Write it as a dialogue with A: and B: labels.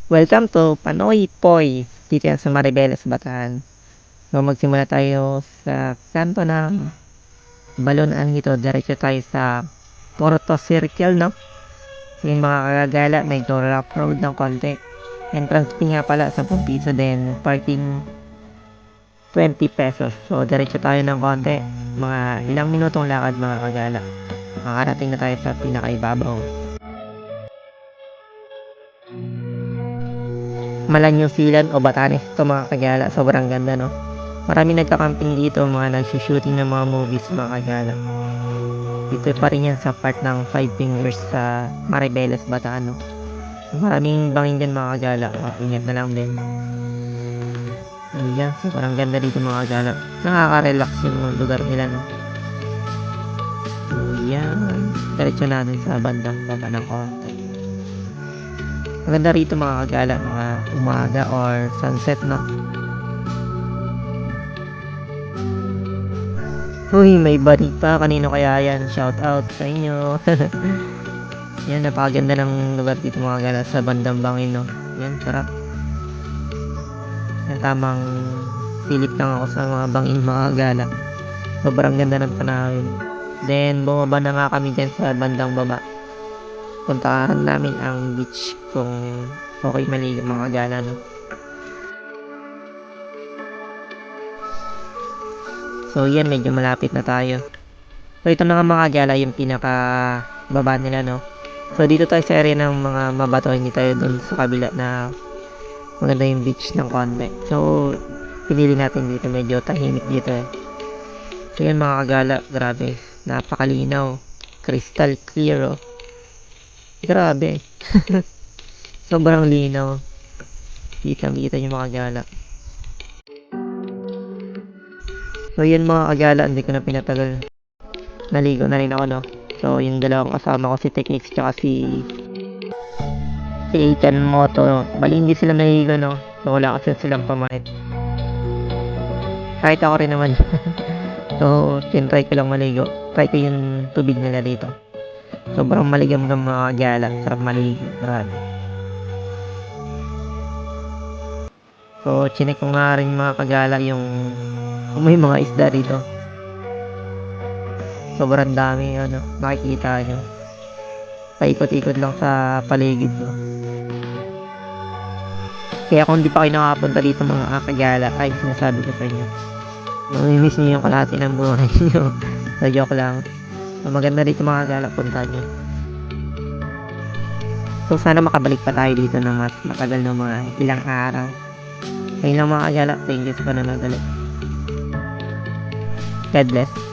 A: Welcome to Panoy Poy, dito yan sa Maribeles, Bataan. So magsimula tayo sa kanto ng Balonan ito. Diretso tayo sa Porto Circle, no? So yung mga kagagala, medyo rough road ng konti. Entrance fee nga pala, 10 piso din. Parking, 20 pesos. So diretso tayo ng konti. Mga ilang minutong lakad mga kagala. Makarating na tayo sa pinakaibabaw. New Zealand o Batanes ito mga kagala. Sobrang ganda, no? Marami nagka-camping dito, mga nagsushooting ng mga movies mga kagala. Dito pa rin yan sa part ng Five Fingers sa Maribeles, Bataan, no? Maraming bangin dyan mga kagala. Ingat na lang din. Ayan, sobrang ganda dito mga kagala. Nakaka-relax yung lugar nila, no? Ayan, diretso natin sa bandang baba ng konti. Maganda rito mga kagala, mga umaga or sunset, no? Uy, may bari pa. Kanino kaya yan? Shout out sa inyo. Yan, napakaganda ng lugar dito mga kagala sa bandang bangin, no? Yan, sarap. Yan, tamang silip lang ako sa mga bangin mga kagala. Sobrang ganda ng tanawin. Then, bumaba na nga kami dyan sa bandang baba. Puntahan namin ang beach kung okay maligo mga kagala, no? So yan, medyo malapit na tayo. So ito na nga mga kagala yung pinaka baba nila, no? So dito tayo sa area ng mga mabato, hindi tayo dun sa kabila na maganda yung beach ng konti. So pinili natin dito, medyo tahimik dito eh. So yan mga kagala, grabe, napakalinaw, crystal clear, oh. Grabe. Sobrang linaw. Kitang kita yung mga kagala. So yun mga kagala, hindi ko na pinatagal. Naligo na rin ako, no? So yung dalawang kasama ko, si Technics tsaka si Ethan Moto, bali hindi sila naligo, no? So wala kasi silang pamalit. Kahit ako rin naman. So tinry ko lang maligo. Try ko yung tubig nila dito. Sobrang maligam ng mga kagala. Sarap maligo. Grabe. So chinek ko nga rin mga kagala yung kung may mga isda dito. Sobrang dami, ano, makikita nyo. Paikot-ikot lang sa paligid, no? Kaya kung di pa kayo nakapunta dito mga kagala, ay sinasabi ko sa inyo, mamimiss nyo yung kalahati ng buhay nyo. So joke lang. So, maganda dito mga kagala, punta nyo. So sana makabalik pa tayo dito ng mas matagal ng mga ilang araw. Ayun lang mga kagala, thank you sa panonood ulit. God bless.